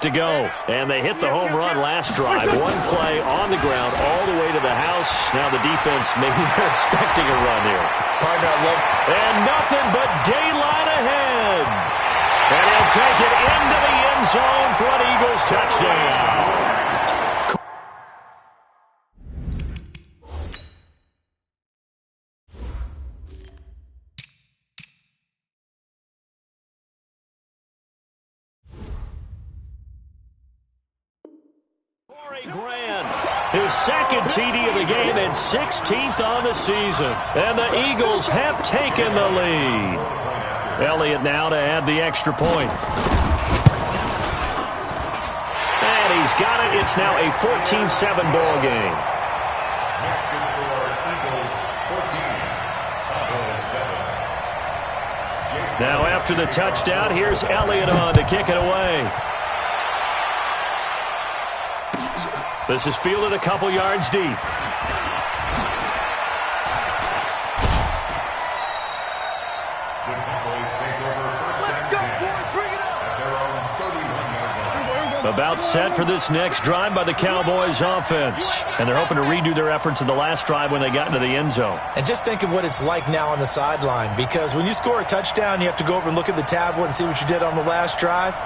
to go. And they hit the home run last drive. One play on the ground all the way to the house. Now the defense, maybe they're expecting a run here. Partner, I love. And nothing but daylight ahead. And he'll take it into the end zone for an Eagles touchdown. His second TD of the game and 16th on the season. And the Eagles have taken the lead. Elliott now to add the extra point. And he's got it. It's now a 14-7 ball game. Now after the touchdown, here's Elliott on to kick it away. This is fielded a couple yards deep. About set for this next drive by the Cowboys offense. And they're hoping to redo their efforts in the last drive when they got into the end zone. And just think of what it's like now on the sideline. Because when you score a touchdown, you have to go over and look at the tablet and see what you did on the last drive.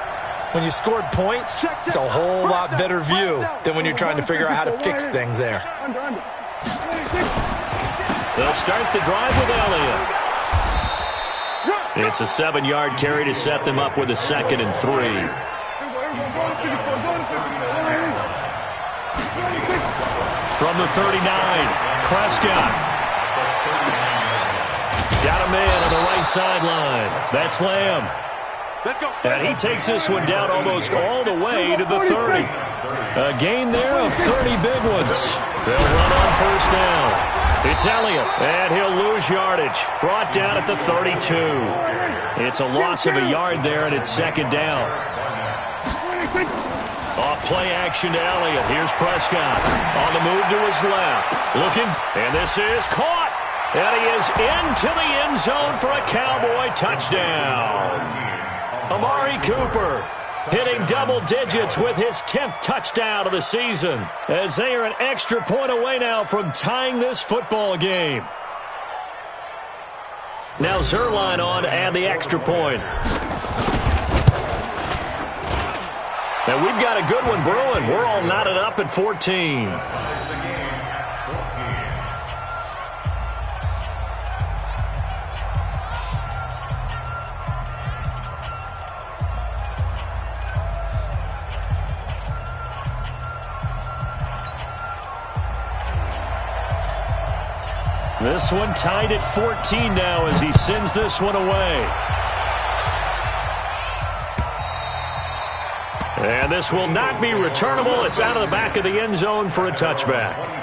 When you scored points, it's a whole lot better view than when you're trying to figure out how to fix things there. They'll start the drive with Elliott. It's a 7-yard carry to set them up with a 2nd and 3. From the 39, Prescott. Got a man on the right sideline. That's Lamb. And he takes this one down almost all the way to the 30. A gain there of 30 big ones. They'll run on first down. It's Elliott, and he'll lose yardage. Brought down at the 32. It's a loss of a yard there, and it's 2nd down. Off play action to Elliott. Here's Prescott. On the move to his left. Looking, and this is caught. And he is into the end zone for a Cowboy touchdown. Amari Cooper hitting double digits with his 10th touchdown of the season, as they are an extra point away now from tying this football game. Now Zerline on to add the extra point. And we've got a good one brewing. We're all knotted up at 14. This one tied at 14 now as he sends this one away. And this will not be returnable. It's out of the back of the end zone for a touchback.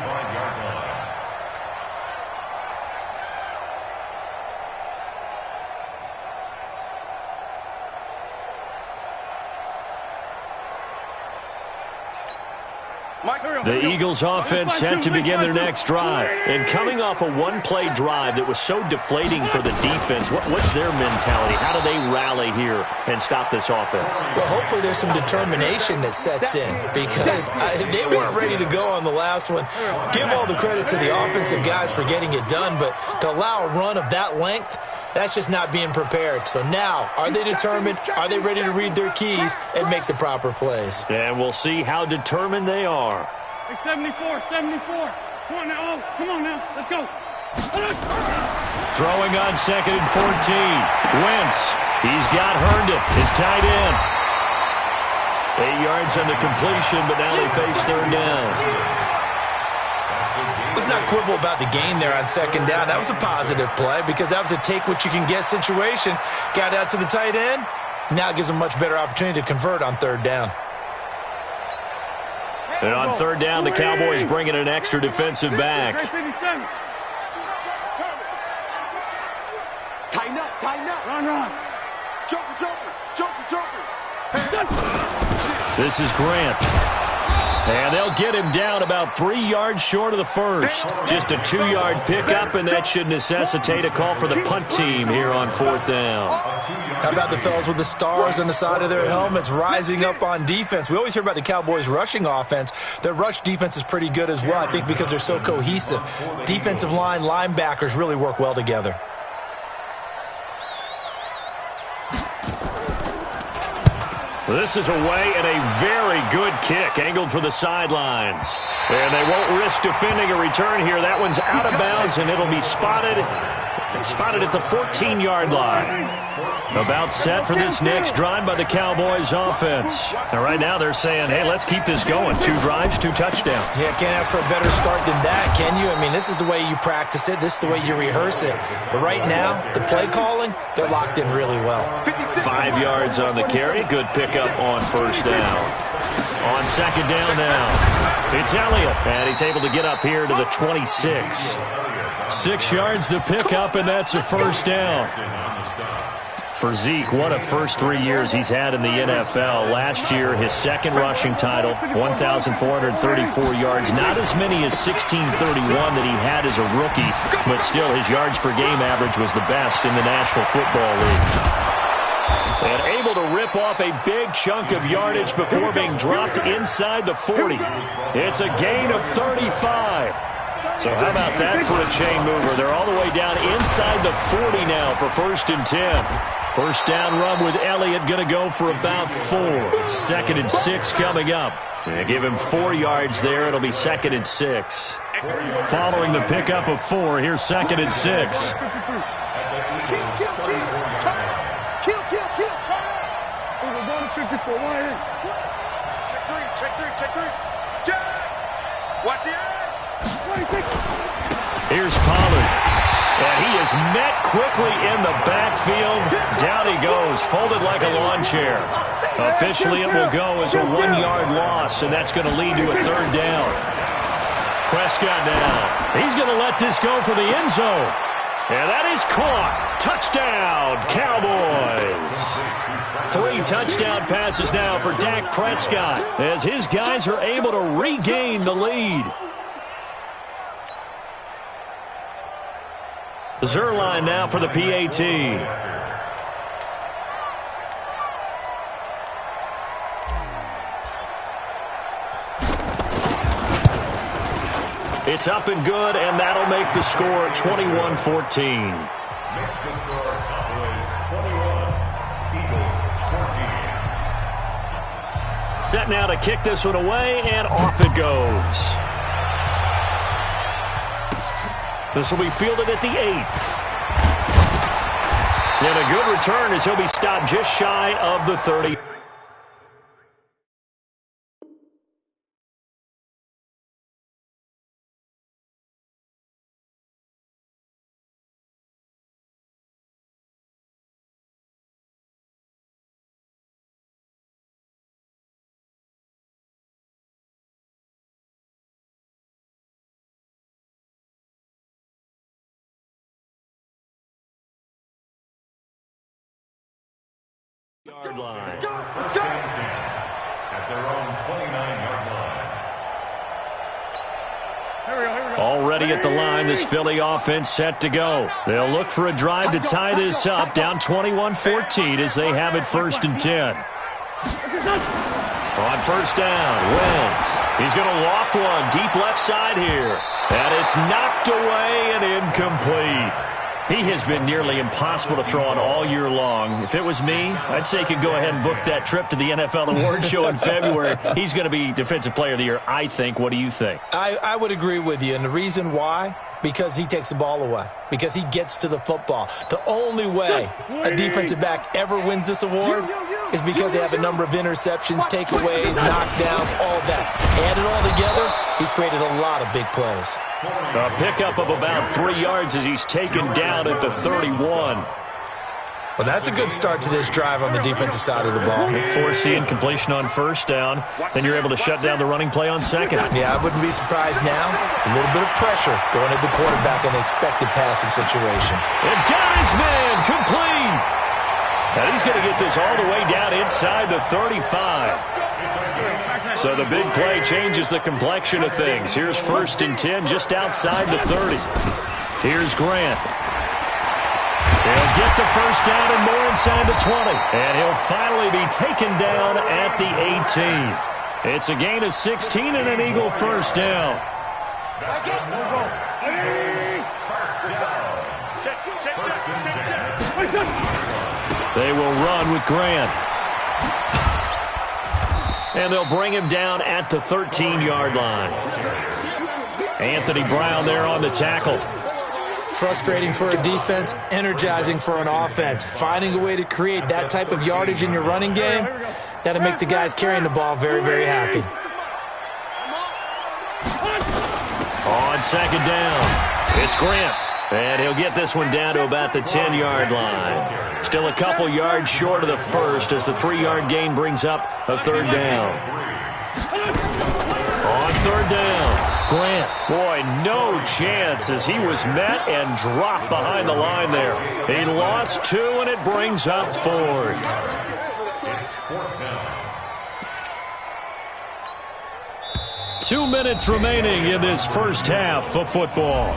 The Eagles offense set to begin their next drive. And coming off a one-play drive that was so deflating for the defense, what's their mentality? How do they rally here and stop this offense? Well, hopefully there's some determination that sets in, because they weren't ready to go on the last one. Give all the credit to the offensive guys for getting it done, but to allow a run of that length, that's just not being prepared. So now, are they determined? Are they ready to read their keys and make the proper plays? And we'll see how determined they are. 74. Come on now. Oh, come on now. Let's go. Throwing on 2nd and 14. Wentz. He's got Herndon, his tight end. 8 yards on the completion, but now they face 3rd down. Let's not quibble about the gain there on 2nd down. That was a positive play because that was a take-what-you-can-get situation. Got out to the tight end. Now it gives them a much better opportunity to convert on 3rd down. And on 3rd down, the Cowboys bring in an extra defensive back. Tighten up. Run. Joker. This is Grant. And they'll get him down about 3 yards short of the first. Just a 2-yard pickup, and that should necessitate a call for the punt team here on 4th down. How about the fellas with the stars on the side of their helmets rising up on defense? We always hear about the Cowboys' rushing offense. Their rush defense is pretty good as well, I think, because they're so cohesive. Defensive line, linebackers really work well together. This is away and a very good kick, angled for the sidelines. And they won't risk defending a return here. That one's out of bounds, and it'll be spotted at the 14-yard line. About set for this next drive by the Cowboys offense. Now, right now they're saying, hey, let's keep this going. 2 drives, 2 touchdowns. Yeah, can't ask for a better start than that, can you? I mean, this is the way you practice it. This is the way you rehearse it. But right now, the play calling, they're locked in really well. 5 yards on the carry. Good pickup on 1st down. On 2nd down now, it's Elliott, and he's able to get up here to the 26. 6 yards the pickup, and that's a 1st down. For Zeke, what a first 3 years he's had in the NFL. Last year, his 2nd rushing title, 1,434 yards. Not as many as 1,631 that he had as a rookie, but still his yards per game average was the best in the National Football League. And able to rip off a big chunk of yardage before being dropped inside the 40. It's a gain of 35. So how about that for a chain mover? They're all the way down inside the 40 now for 1st and 10. 1st down run with Elliott, going to go for about 4. 2nd and 6 coming up. They give him 4 yards there. It'll be 2nd and 6. Following the pickup of 4, here's 2nd and 6. Here's Pollard. And he is met quickly in the backfield. Down he goes, folded like a lawn chair. Officially, it will go as a 1-yard loss, and that's going to lead to a 3rd down. Prescott now. He's going to let this go for the end zone. And that is caught. Touchdown, Cowboys. 3 touchdown passes now for Dak Prescott as his guys are able to regain the lead. Zerline now for the PAT. It's up and good, and that'll make the score 21-14. Makes the score Cowboys 21, Eagles 14. Set now to kick this one away, and off it goes. This will be fielded at the 8. And a good return as he'll be stopped just shy of the 30. Yard line. At their own 29-yard line. Already at the line, this Philly offense set to go. They'll look for a drive to tie this up, down 21-14 as they have it 1st and 10. On 1st down, Wentz. He's going to loft one deep left side here. And it's knocked away and incomplete. He has been nearly impossible to throw on all year long. If it was me, I'd say he could go ahead and book that trip to the NFL Awards show in February. He's going to be Defensive Player of the Year, I think. What do you think? I would agree with you, and the reason why? Because he takes the ball away. Because he gets to the football. The only way a defensive back ever wins this award is because they have a number of interceptions, takeaways, knockdowns, all that. Add it all together, he's created a lot of big plays. A pickup of about 3 yards as he's taken down at the 31. Well, that's a good start to this drive on the defensive side of the ball. Forcing completion on 1st down. Then you're able to shut down the running play on 2nd. Yeah, I wouldn't be surprised now. A little bit of pressure going at the quarterback in the expected passing situation. And got his man complete. And he's going to get this all the way down inside the 35. So the big play changes the complexion of things. Here's 1st and 10 just outside the 30. Here's Grant. He'll get the first down and more inside the 20. And he'll finally be taken down at the 18. It's a gain of 16 and an Eagle first down. They will run with Grant. And they'll bring him down at the 13-yard line. Anthony Brown there on the tackle. Frustrating for a defense, energizing for an offense. Finding a way to create that type of yardage in your running game, that'll make the guys carrying the ball very, very happy. On 2nd down, it's Grant. And he'll get this one down to about the 10-yard line. Still a couple yards short of the first as the 3-yard gain brings up a 3rd down. On 3rd down, Grant. Boy, no chance as he was met and dropped behind the line there. He lost 2, and it brings up 4th. 2 minutes remaining in this first half of football.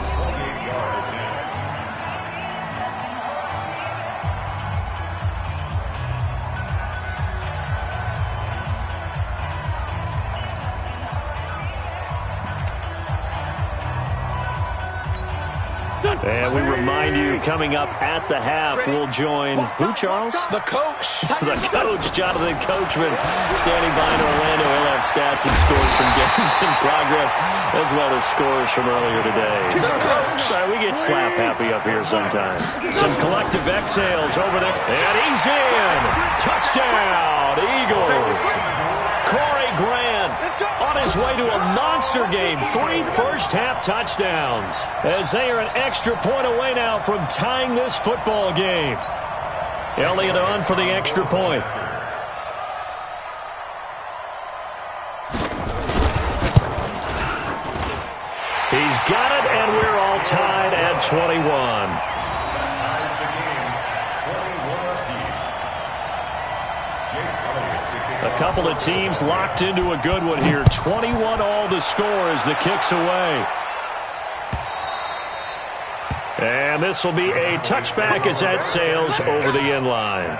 And we remind you, coming up at the half, we'll join who, Charles? The coach. The coach, Jonathan Coachman, standing by in Orlando. He'll have stats and scores from games in progress, as well as scores from earlier today. The coach. Sorry, we get slap happy up here sometimes. Some collective exhales over there. And he's in. Touchdown, Eagles. Corey Grant on his way to a monster game. 3 first-half touchdowns as they are an extra point away now from tying this football game. Elliott on for the extra point. He's got it, and we're all tied at 21. A couple of teams locked into a good one here. 21 all the score as the kick's away. And this will be a touchback as that sails over the end line.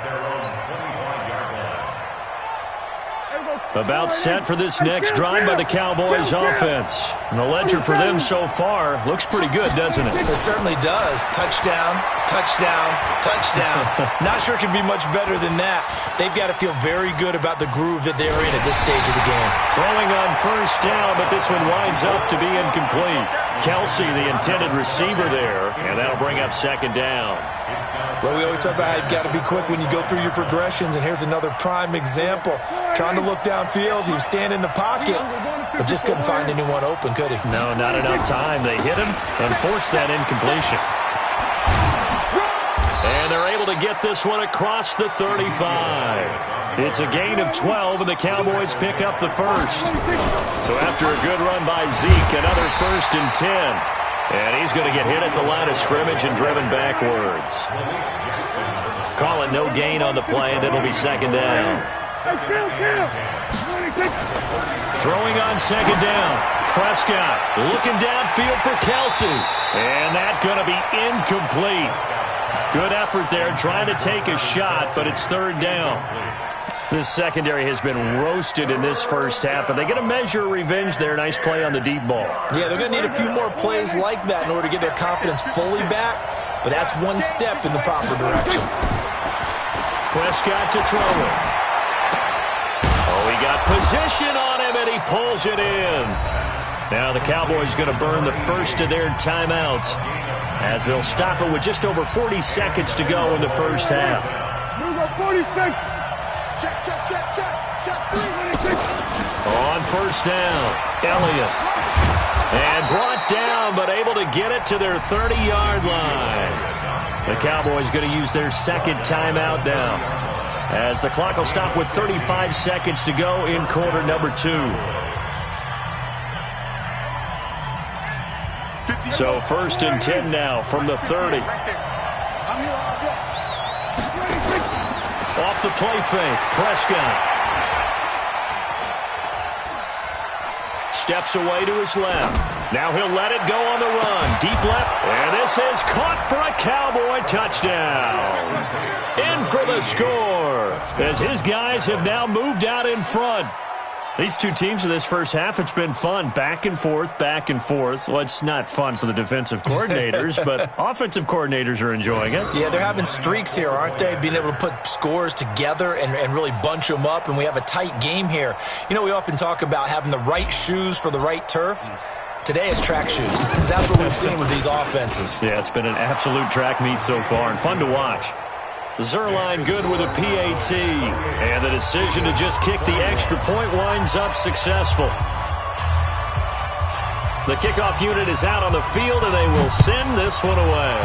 About set for this next drive by the Cowboys offense. And the ledger for them so far looks pretty good, doesn't it? It certainly does. Touchdown, touchdown, touchdown. Not sure it can be much better than that. They've got to feel very good about the groove that they're in at this stage of the game. Throwing on first down, but this one winds up to be incomplete. Kelsey, the intended receiver there, and that'll bring up 2nd down. Well, we always talk about how you've got to be quick when you go through your progressions, and here's another prime example. Trying to look downfield, he was standing in the pocket, but just couldn't find anyone open, could he? No, not enough time. They hit him and forced that incompletion. And they're able to get this one across the 35. It's a gain of 12, and the Cowboys pick up the first. So after a good run by Zeke, another 1st and 10. And he's going to get hit at the line of scrimmage and driven backwards. Call it no gain on the play, and it'll be 2nd down. Throwing on 2nd down. Prescott looking downfield for Kelsey. And that's going to be incomplete. Good effort there, trying to take a shot, but it's 3rd down. This secondary has been roasted in this first half, and they get a measure of revenge there. Nice play on the deep ball. Yeah, they're going to need a few more plays like that in order to get their confidence fully back, but that's one step in the proper direction. Prescott to throw it. Oh, he got position on him, and he pulls it in. Now the Cowboys going to burn the first of their timeouts as they'll stop it with just over 40 seconds to go in the first half. 40 seconds. Check. On first down, Elliott. And brought down, but able to get it to their 30-yard line. The Cowboys going to use their 2nd timeout now, as the clock will stop with 35 seconds to go in quarter number 2. So 1st and 10 now from the 30. Off the play fake, Prescott. steps away to his left. Now he'll let it go on the run. Deep left. And this is caught for a Cowboy touchdown. In for the score as his guys have now moved out in front. These two teams in this first half, it's been fun. Back and forth, back and forth. Well, it's not fun for the defensive coordinators, but offensive coordinators are enjoying it. Yeah, they're having streaks here, aren't they? Being able to put scores together and really bunch them up, and we have a tight game here. You know, we often talk about having the right shoes for the right turf. Today it's track shoes, because that's what we've seen with these offenses. Yeah, it's been an absolute track meet so far, and fun to watch. Zerline good with a PAT, and the decision to just kick the extra point winds up successful. The kickoff unit is out on the field, and they will send this one away.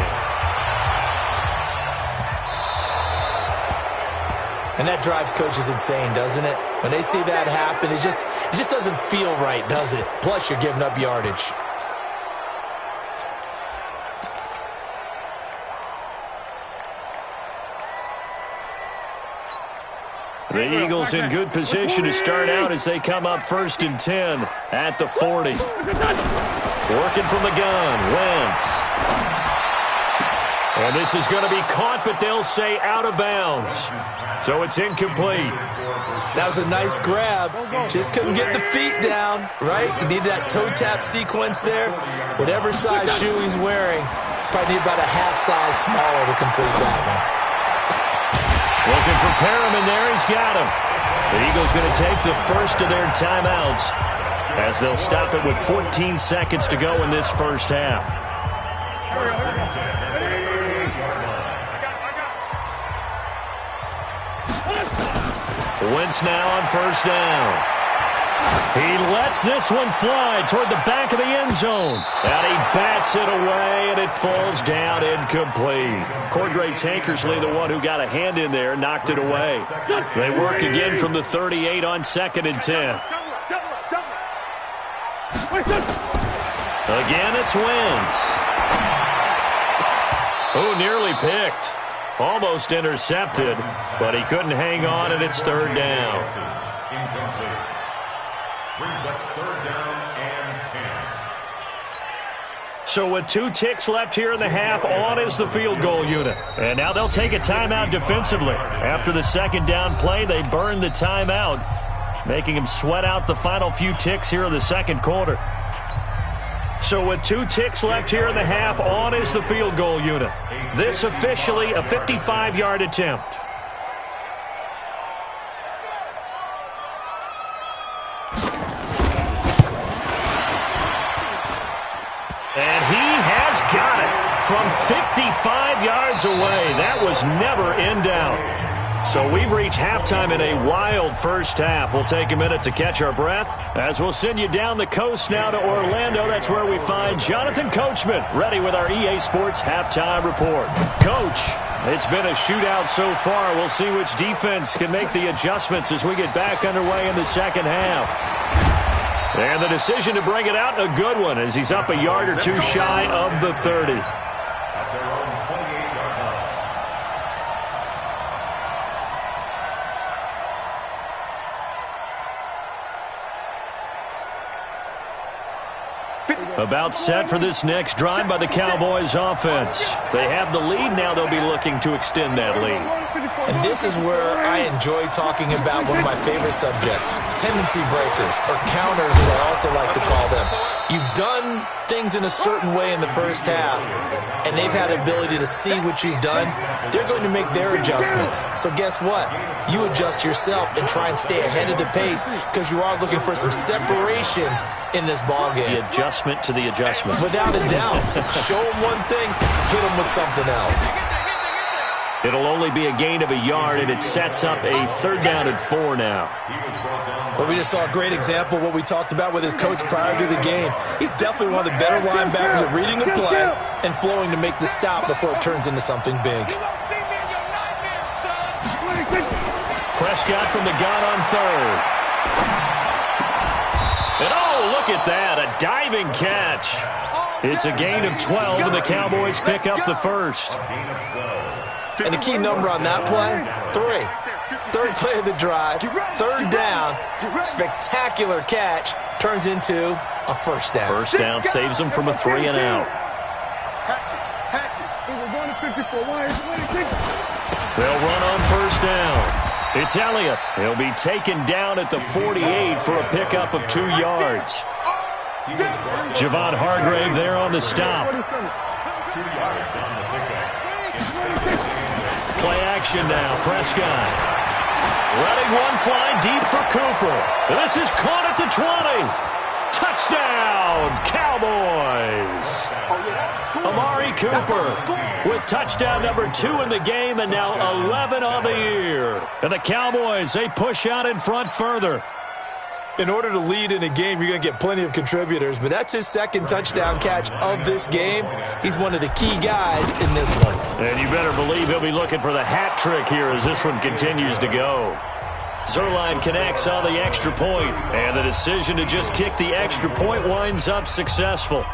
And that drives coaches insane, doesn't it? When they see that happen, it just doesn't feel right, does it? Plus, you're giving up yardage. The Eagles in good position to start out as they come up 1st and 10 at the 40. Working from the gun, Wentz. And this is going to be caught, but they'll say out of bounds. So it's incomplete. That was a nice grab. Just couldn't get the feet down, right? You need that toe tap sequence there. Whatever size shoe he's wearing, probably need about a half size smaller to complete that one. Looking for Perriman there. He's got him. The Eagles going to take the first of their timeouts as they'll stop it with 14 seconds to go in this first half. Wentz now on first down. He lets this one fly toward the back of the end zone. And he bats it away, and it falls down incomplete. Cordray Tankersley, the one who got a hand in there, knocked it away. They work again from the 38 on 2nd and 10. Again, it's Wentz. Oh, nearly picked. Almost intercepted, but he couldn't hang on, and it's 3rd down. Brings up 3rd down and 10. So with 2 ticks left here in the half, on is the field goal unit. And now they'll take a timeout defensively. After the 2nd down play, they burn the timeout, making them sweat out the final few ticks here in the 2nd quarter. So with 2 ticks left here in the half, on is the field goal unit. This officially a 55-yard attempt. And he has got it from 55 yards away. That was never in doubt. So we've reached halftime in a wild first half. We'll take a minute to catch our breath as we'll send you down the coast now to Orlando. That's where we find Jonathan Coachman ready with our EA Sports halftime report. Coach, it's been a shootout so far. We'll see which defense can make the adjustments as we get back underway in the second half. And the decision to bring it out, a good one, as he's up a yard or two shy of the 30. At their own 28-yard line. About set for this next drive by the Cowboys offense. They have the lead. Now they'll be looking to extend that lead. And this is where I enjoy talking about one of my favorite subjects, tendency breakers, or counters as I also like to call them. You've done things in a certain way in the first half, and they've had the ability to see what you've done. They're going to make their adjustments. So guess what? You adjust yourself and try and stay ahead of the pace because you are looking for some separation in this ball game. The adjustment to the adjustment. Without a doubt. Show them one thing, hit them with something else. It'll only be a gain of a yard, and it sets up a 3rd down and 4 now. Well, we just saw a great example of what we talked about with his coach prior to the game. He's definitely one of the better linebackers at reading the play and flowing to make the stop before it turns into something big. Prescott from the gun on 3rd. And oh, look at that, a diving catch. It's a gain of 12, and the Cowboys pick up the first. And the key number on that play, 3. Third play of the drive, third down, spectacular catch, turns into a first down. First down saves them from a 3 and out. They'll run on first down. It's Elliott. He'll be taken down at the 48 for a pickup of 2 yards. Javon Hargrave there on the stop. 2 yards on the pickup. Play action now. Prescott. Letting one fly deep for Cooper. This is caught at the 20. Touchdown, Cowboys. Amari Cooper with touchdown number 2 in the game and now 11 on the year. And the Cowboys, they push out in front further. In order to lead in a game, you're going to get plenty of contributors, but that's his second touchdown catch of this game. He's one of the key guys in this one. And you better believe he'll be looking for the hat trick here as this one continues to go. Zerline connects on the extra point, and the decision to just kick the extra point winds up successful.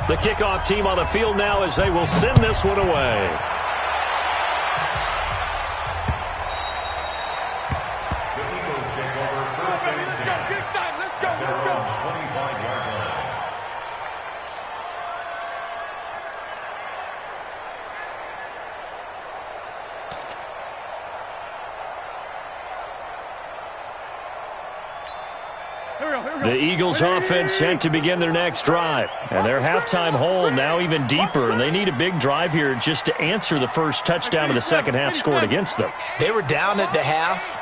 The kickoff team on the field now as they will send this one away. The Eagles take over first and 10. Let's go. They're on the 25-yard line. The Eagles offense set to begin their next drive. And their halftime hole now even deeper, and they need a big drive here just to answer the first touchdown of the second half scored against them. They were down at the half.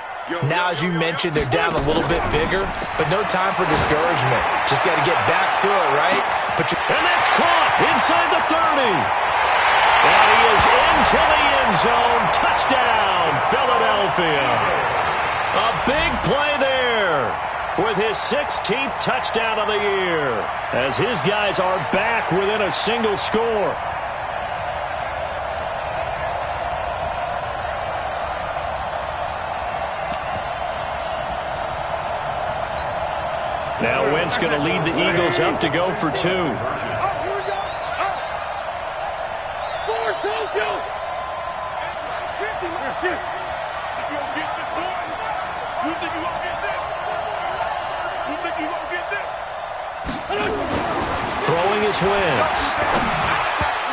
Now, as you mentioned, they're down a little bit bigger, but no time for discouragement. Just got to get back to it, right? And that's caught inside the 30. And he is into the end zone. Touchdown, Philadelphia. A big play there with his 16th touchdown of the year as his guys are back within a single score. Now Wentz going to lead the Eagles up to go for 2. Throwing his Wentz.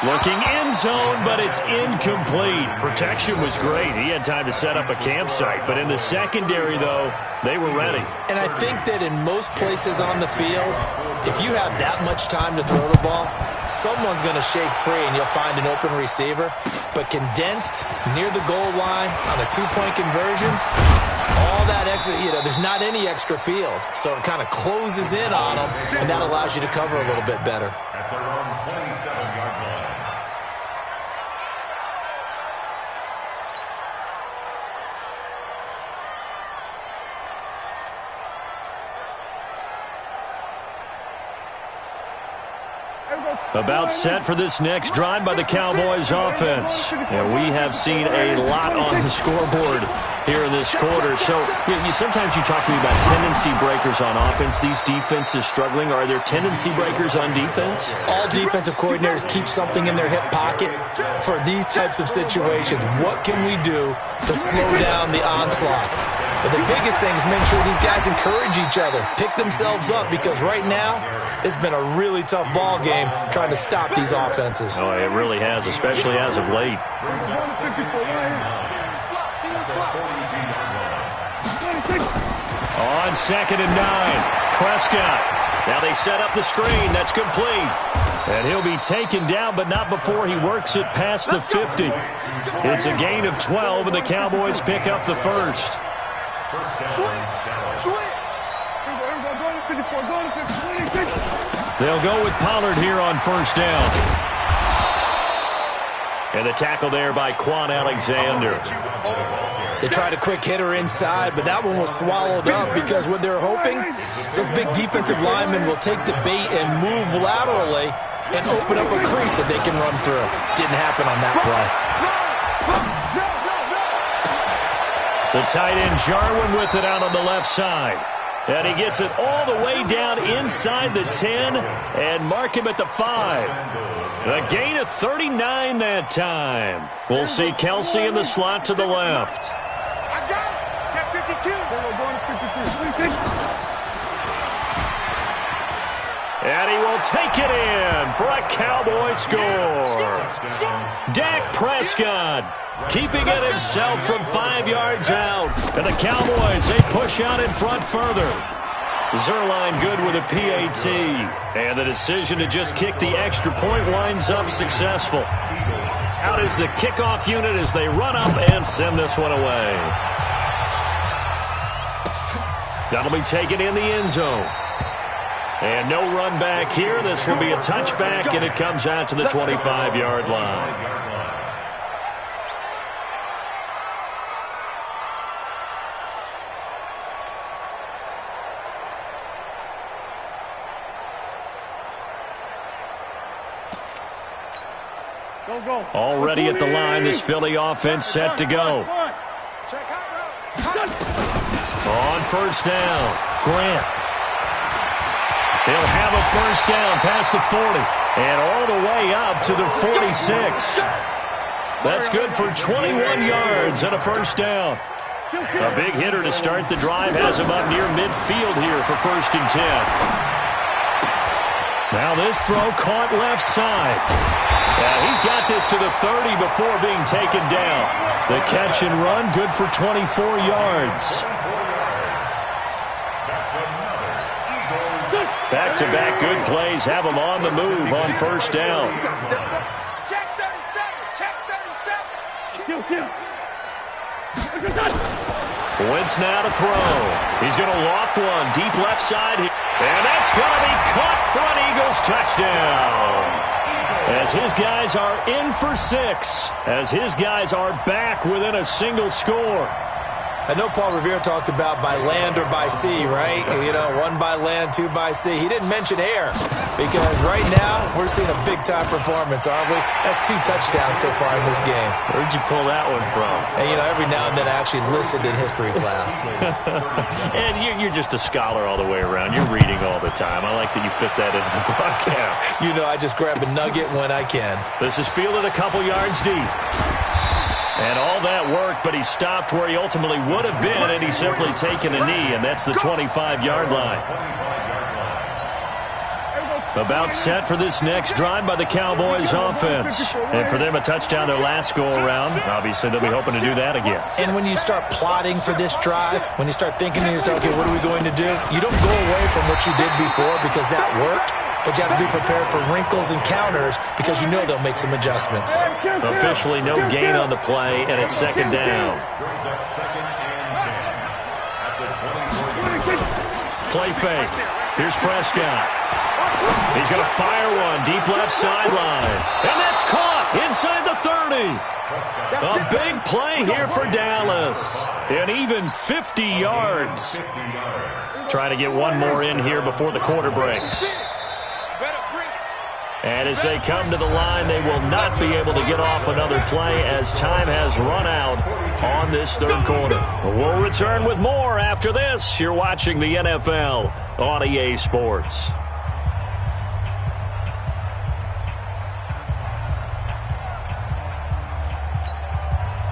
Looking end zone, but it's incomplete. Protection was great. He had time to set up a campsite. But in the secondary, though, they were ready. And I think that in most places on the field, if you have that much time to throw the ball, someone's going to shake free and you'll find an open receiver. But condensed near the goal line on a 2-point conversion, all that extra, there's not any extra field. So it kind of closes in on them, and that allows you to cover a little bit better. At their own 27-yard line. About set for this next drive by the Cowboys offense. And we have seen a lot on the scoreboard here in this quarter. So sometimes you talk to me about tendency breakers on offense. These defenses struggling. Are there tendency breakers on defense? All defensive coordinators keep something in their hip pocket for these types of situations. What can we do to slow down the onslaught? But the biggest thing is make sure these guys encourage each other, pick themselves up, because right now it's been a really tough ball game trying to stop these offenses. Oh, it really has, especially as of late. On 2nd and 9, Prescott. Now they set up the screen. That's complete. And he'll be taken down, but not before he works it past the 50. It's a gain of 12, and the Cowboys pick up the first. They'll go with Pollard here on first down. And the tackle there by Quan Alexander. They tried a quick hitter inside, but that one was swallowed up because what they're hoping, those big defensive linemen will take the bait and move laterally and open up a crease that they can run through. Didn't happen on that play. The tight end Jarwin with it out on the left side. And he gets it all the way down inside the 10 and mark him at the 5. A gain of 39 that time. We'll see Kelsey in the slot to the left. I got it. Check 52. We're going to 52. And he will take it in for a Cowboy score. Dak Prescott keeping it himself from 5 yards out. And the Cowboys, they push out in front further. Zerline good with a PAT. And the decision to just kick the extra point winds up successful. Out is the kickoff unit as they run up and send this one away. That'll be taken in the end zone. And no run back here. This will be a touchback, and it comes out to the 25-yard line. Already at the line, this Philly offense set to go. On first down, Grant. He'll have a first down past the 40 and all the way up to the 46. That's good for 21 yards and a first down. A big hitter to start the drive has him up near midfield here for 1st and 10. Now this throw caught left side. He's got this to the 30 before being taken down. The catch and run good for 24 yards. Back-to-back good plays have him on the move on first down. Check 37. Check 37. Wentz now to throw. He's going to loft one deep left side. And that's going to be caught for an Eagles touchdown. As his guys are in for 6. As his guys are back within a single score. I know Paul Revere talked about by land or by sea, right? You know, 1 by land, 2 by sea. He didn't mention air because right now we're seeing a big-time performance, aren't we? That's 2 touchdowns so far in this game. Where'd you pull that one from? And, you know, every now and then I actually listened in history class. And you're just a scholar all the way around. You're reading all the time. I like that you fit that into the broadcast. You know, I just grab a nugget when I can. This is fielded a couple yards deep. And all that worked, but he stopped where he ultimately would have been, and he's simply taken a knee, and that's the 25-yard line. About set for this next drive by the Cowboys offense. And for them, a touchdown their last go-around. Obviously, they'll be hoping to do that again. And when you start plotting for this drive, when you start thinking to yourself, okay, what are we going to do? You don't go away from what you did before because that worked. But you have to be prepared for wrinkles and counters because you know they'll make some adjustments. Officially no gain on the play, and it's 2nd down. Play fake. Here's Prescott. He's going to fire one deep left sideline. And that's caught inside the 30. A big play here for Dallas. And even 50 yards. Trying to get one more in here before the quarter breaks. And as they come to the line, they will not be able to get off another play as time has run out on this 3rd quarter. We'll return with more after this. You're watching the NFL on EA Sports.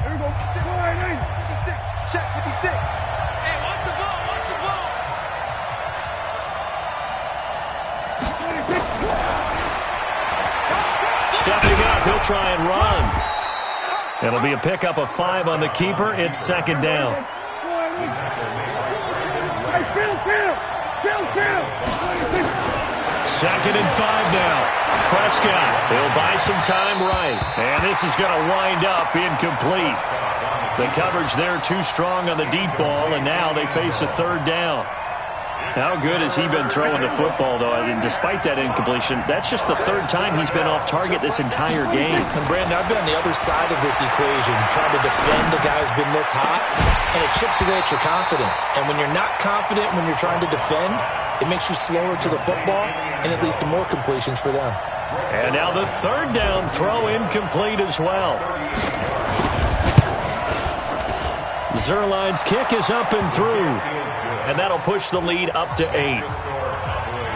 Here we go. Check 56. Hey, watch the ball. Watch the ball. Stepping up, he'll try and run. It'll be a pickup of 5 on the keeper. It's 2nd down. Second and 5 now. Prescott, he'll buy some time right. And this is going to wind up incomplete. The coverage there too strong on the deep ball, and now they face a 3rd down. How good has he been throwing the football, though? And despite that incompletion, that's just the 3rd time he's been off target this entire game. And, Brandon, I've been on the other side of this equation, trying to defend a guy who's been this hot, and it chips away at your confidence. And when you're not confident when you're trying to defend, it makes you slower to the football, and it leads to more completions for them. And now the 3rd down throw incomplete as well. Zerline's kick is up and through. and that'll push the lead up to 8.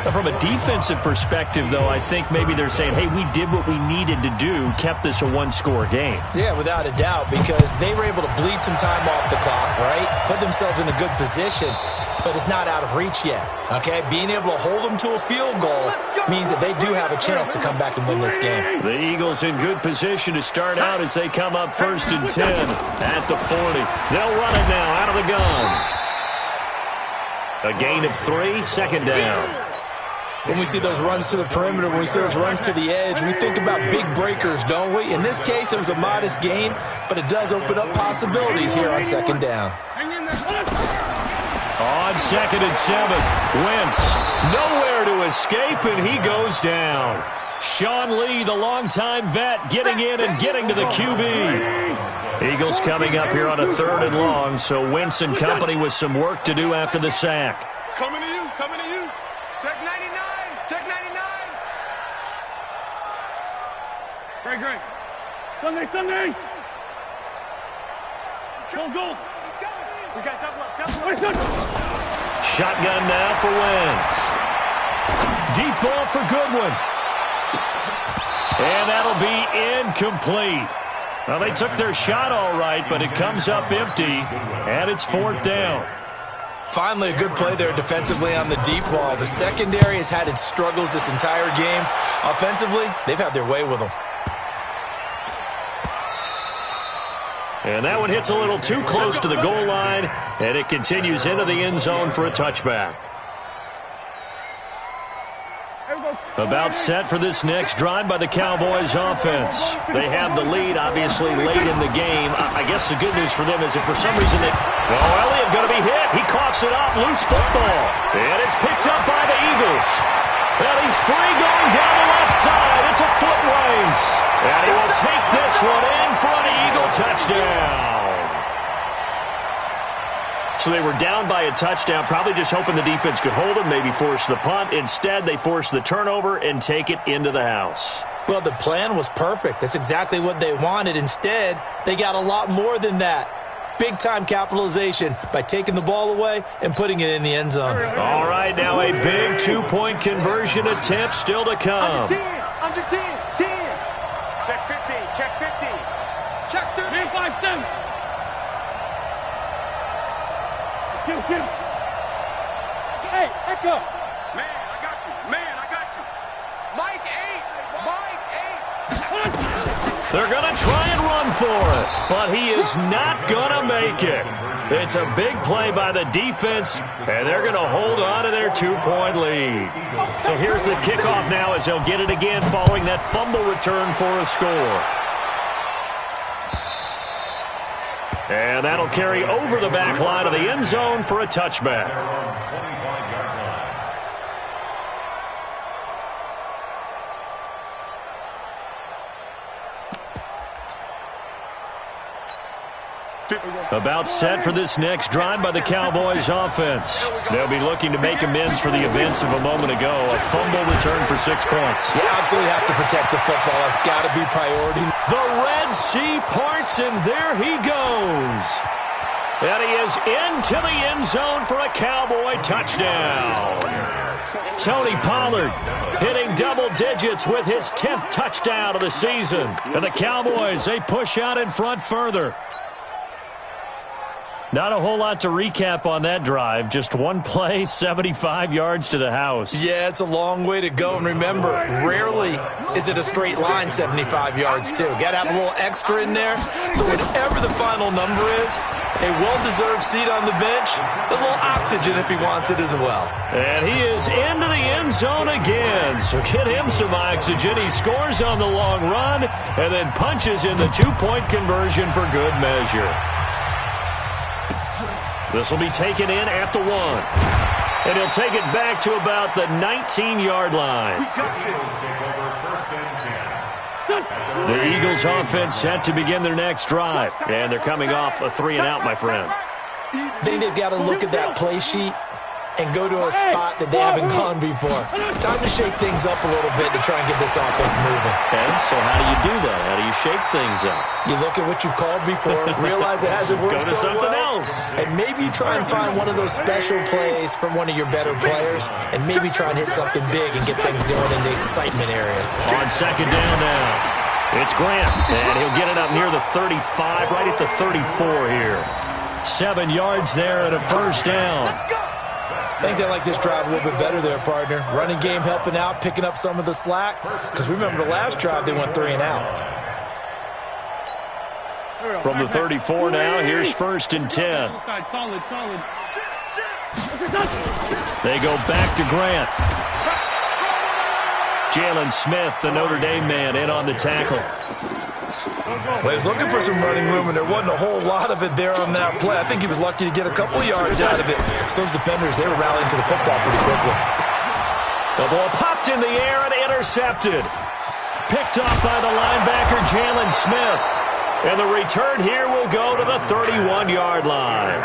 Now, from a defensive perspective, though, I think maybe they're saying, hey, we did what we needed to do, kept this a one-score game. Yeah, without a doubt, because they were able to bleed some time off the clock, right? Put themselves in a good position, but it's not out of reach yet, okay? Being able to hold them to a field goal means that they do have a chance to come back and win this game. The Eagles in good position to start out as they come up 1st and 10 at the 40. They'll run it now out of the gun. A gain of 3, 2nd down. When we see those runs to the perimeter, when we see those runs to the edge, we think about big breakers, don't we? In this case, it was a modest gain, but it does open up possibilities here on 2nd down. On 2nd and 7, Wentz nowhere to escape, and he goes down. Sean Lee, the longtime vet, getting in and getting to the QB. Eagles coming up here on a 3rd and long, so Wentz and company with some work to do after the sack. Coming to you, coming to you. Check 99, check 99. Great. Sunday. Let's go. We got double up. Shotgun now for Wentz. Deep ball for Goodwin. And that'll be incomplete. Well, they took their shot all right, but it comes up empty, and it's 4th down. Finally, a good play there defensively on the deep ball. The secondary has had its struggles this entire game. Offensively, they've had their way with them. And that one hits a little too close to the goal line, and it continues into the end zone for a touchback. About set for this next drive by the Cowboys offense. They have the lead, obviously, late in the game. I guess the good news for them is if for some reason Elliott going to be hit. He coughs it up, loose football. And it's picked up by the Eagles. And he's free going down the left side. It's a foot race. And he will take this one in for an Eagle touchdown. So they were down by a touchdown, probably just hoping the defense could hold them, maybe force the punt. Instead, they force the turnover and take it into the house. Well, the plan was perfect. That's exactly what they wanted. Instead, they got a lot more than that. Big-time capitalization by taking the ball away and putting it in the end zone. All right, now a big two-point conversion attempt still to come. Under 10. Check 15, check 15. Check 30. 5-7. Hey, Echo. Man, I got you. Mike 8. They're going to try and run for it, but he is not going to make it. It's a big play by the defense, and they're going to hold on to their 2-point lead. So here's the kickoff now as they'll get it again following that fumble return for a score. And that'll carry over the back line of the end zone for a touchback. About set for this next drive by the Cowboys offense. They'll be looking to make amends for the events of a moment ago. A fumble return for 6 points. You absolutely have to protect the football. That's got to be priority. The Red Sea parts, and there he goes. And he is into the end zone for a Cowboy touchdown. Tony Pollard hitting double digits with his 10th touchdown of the season. And the Cowboys, they push out in front further. Not a whole lot to recap on that drive. Just one play, 75 yards to the house. Yeah, it's a long way to go. And remember, rarely is it a straight line 75 yards, too. Got to have a little extra in there. So whatever the final number is, a well-deserved seat on the bench, a little oxygen if he wants it as well. And he is into the end zone again. So get him some oxygen. He scores on the long run and then punches in the 2-point conversion for good measure. This will be taken in at the 1. And he'll take it back to about the 19-yard line. The Eagles offense set to begin their next drive. And they're coming off a 3-and-out, my friend. I think they've got to look at that play sheet and go to a spot that they haven't gone before. Time to shake things up a little bit to try and get this offense moving. Okay, so how do you do that? How do you shake things up? You look at what you've called before, realize it hasn't worked Go to so something well, else. and maybe try and find one of those special plays from one of your better players, and maybe try and hit something big and get things going in the excitement area. On second down now, it's Grant, and he'll get it up near the 35, right at the 34 here. 7 yards there and a first down. I think they like this drive a little bit better there, partner. Running game helping out, picking up some of the slack. Because remember, the last drive, they went 3 and out. From the 34 now, here's first and 10. They go back to Grant. Jalen Smith, the Notre Dame man, in on the tackle. Well, he was looking for some running room, and there wasn't a whole lot of it there on that play. I think he was lucky to get a couple yards out of it. So those defenders, they were rallying to the football pretty quickly. The ball popped in the air and intercepted. Picked off by the linebacker, Jalen Smith. And the return here will go to the 31-yard line.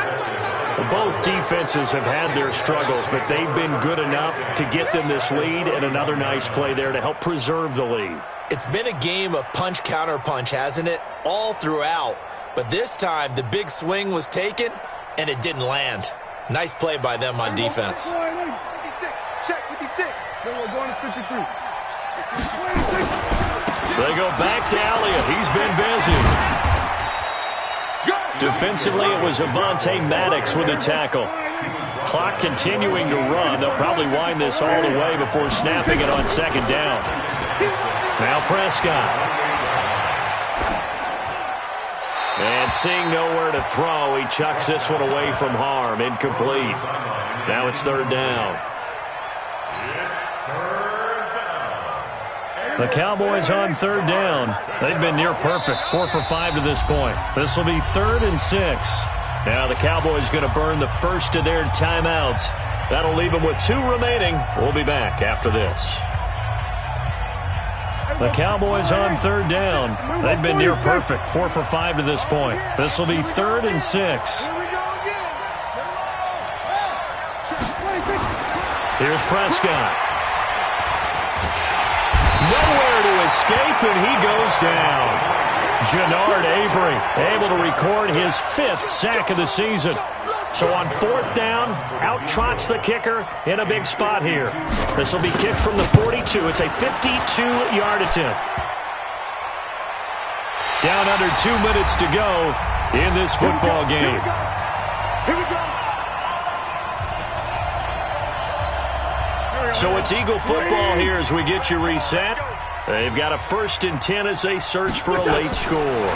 Both defenses have had their struggles, but they've been good enough to get them this lead, and another nice play there to help preserve the lead. It's been a game of punch-counter-punch, hasn't it? All throughout. But this time, the big swing was taken, and it didn't land. Nice play by them on defense. Check 56. We're going to 53. They go back to Elliott. He's been busy. Defensively, it was Avonte Maddox with a tackle. Clock continuing to run. They'll probably wind this all the way before snapping it on second down. Now Prescott. And seeing nowhere to throw, he chucks this one away from harm. Incomplete. Now it's third down. The Cowboys on third down. They've been near perfect, 4 for 5 to this point. This will be 3rd and 6. Now the Cowboys going to burn the first of their timeouts. That'll leave them with 2 remaining. We'll be back after this. The Cowboys on third down. They've been near perfect, 4 for 5 to this point. This will be 3rd and 6. Here's Prescott. Nowhere to escape, and he goes down. Jannard Avery able to record his 5th sack of the season. So on 4th down, out trots the kicker in a big spot here. This will be kicked from the 42. It's a 52-yard attempt. Down under 2 minutes to go in this football game. Here we go. So it's Eagle football here as we get you reset. They've got a 1st and 10 as they search for a late score.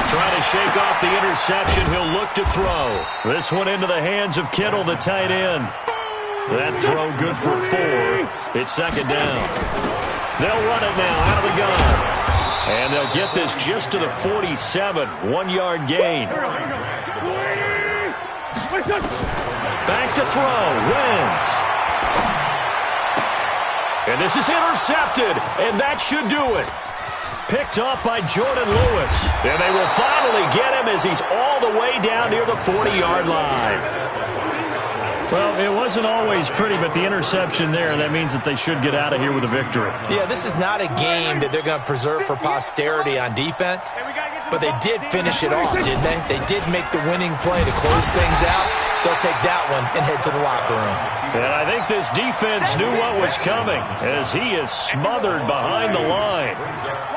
Trying to shake off the interception. He'll look to throw. This one into the hands of Kittle, the tight end. That throw good for 4. It's second down. They'll run it now out of the gun. And they'll get this just to the 47. 1-yard gain. Back to throw. Wentz. And this is intercepted, and that should do it. Picked off by Jordan Lewis. And they will finally get him as he's all the way down near the 40-yard line. Well, it wasn't always pretty, but the interception there, that means that they should get out of here with a victory. Yeah, this is not a game that they're going to preserve for posterity on defense, but they did finish it off, didn't they? They did make the winning play to close things out. They'll take that one and head to the locker room. And I think this defense knew what was coming as he is smothered behind the line.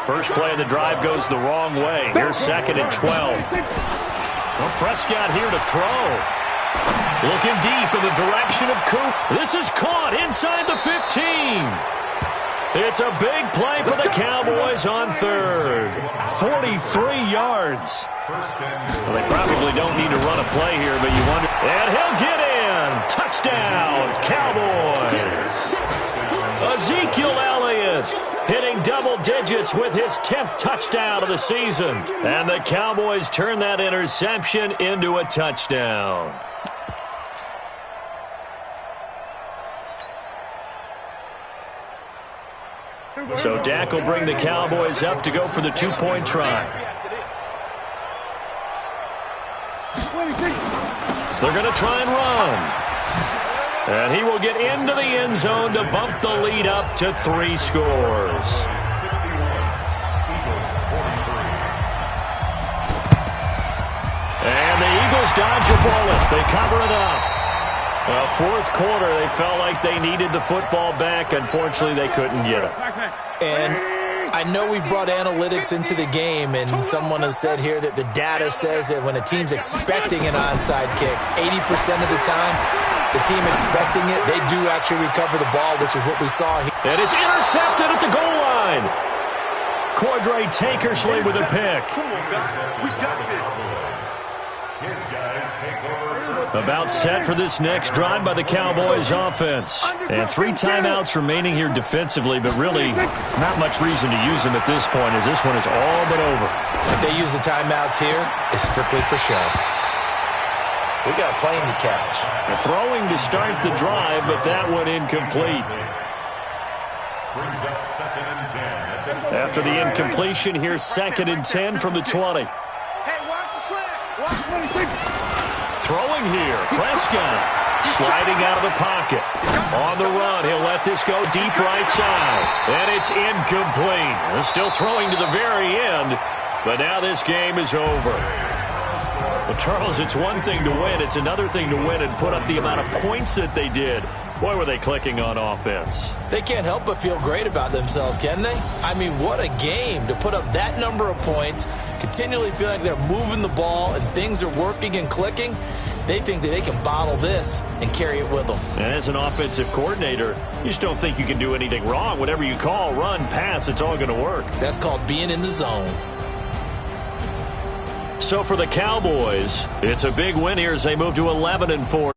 First play of the drive goes the wrong way. Here's 2nd and 12. Well, Prescott here to throw. Looking deep in the direction of Coop. This is caught inside the 15. It's a big play for the Cowboys on 3rd. 43 yards. Well, they probably don't need to run a play here, but you wonder. And he'll get in. Touchdown, Cowboys. Ezekiel Elliott hitting double digits with his 10th touchdown of the season. And the Cowboys turn that interception into a touchdown. So Dak will bring the Cowboys up to go for the 2-point try. They're going to try and run. And he will get into the end zone to bump the lead up to 3 scores. And the Eagles dodge a bullet. They cover it up. Well, fourth quarter, they felt like they needed the football back. Unfortunately, they couldn't get it. And I know we brought analytics into the game, and someone has said here that the data says that when a team's expecting an onside kick, 80% of the time, the team expecting it, they do actually recover the ball, which is what we saw here. And it's intercepted at the goal line. Cordray Tankersley with a pick. Come on, guys. We got this. His guys take over. About set for this next drive by the Cowboys offense. And 3 timeouts remaining here defensively, but really not much reason to use them at this point, as this one is all but over. If they use the timeouts here, it's strictly for show. We got a plane to catch. Throwing to start the drive, but that one incomplete. Brings up 2nd and 10. After the incompletion, here's 2nd and 10 from the 20. Hey, watch the slant. Watch 26. Throwing here, Prescott sliding out of the pocket. On the run, he'll let this go deep right side. And it's incomplete. Still throwing to the very end, but now this game is over. Well, Charles, it's one thing to win. It's another thing to win and put up the amount of points that they did. Boy, were they clicking on offense. They can't help but feel great about themselves, can they? I mean, what a game to put up that number of points, continually feel like they're moving the ball and things are working and clicking. They think that they can bottle this and carry it with them. And as an offensive coordinator, you just don't think you can do anything wrong. Whatever you call, run, pass, it's all going to work. That's called being in the zone. So for the Cowboys, it's a big win here as they move to 11-4.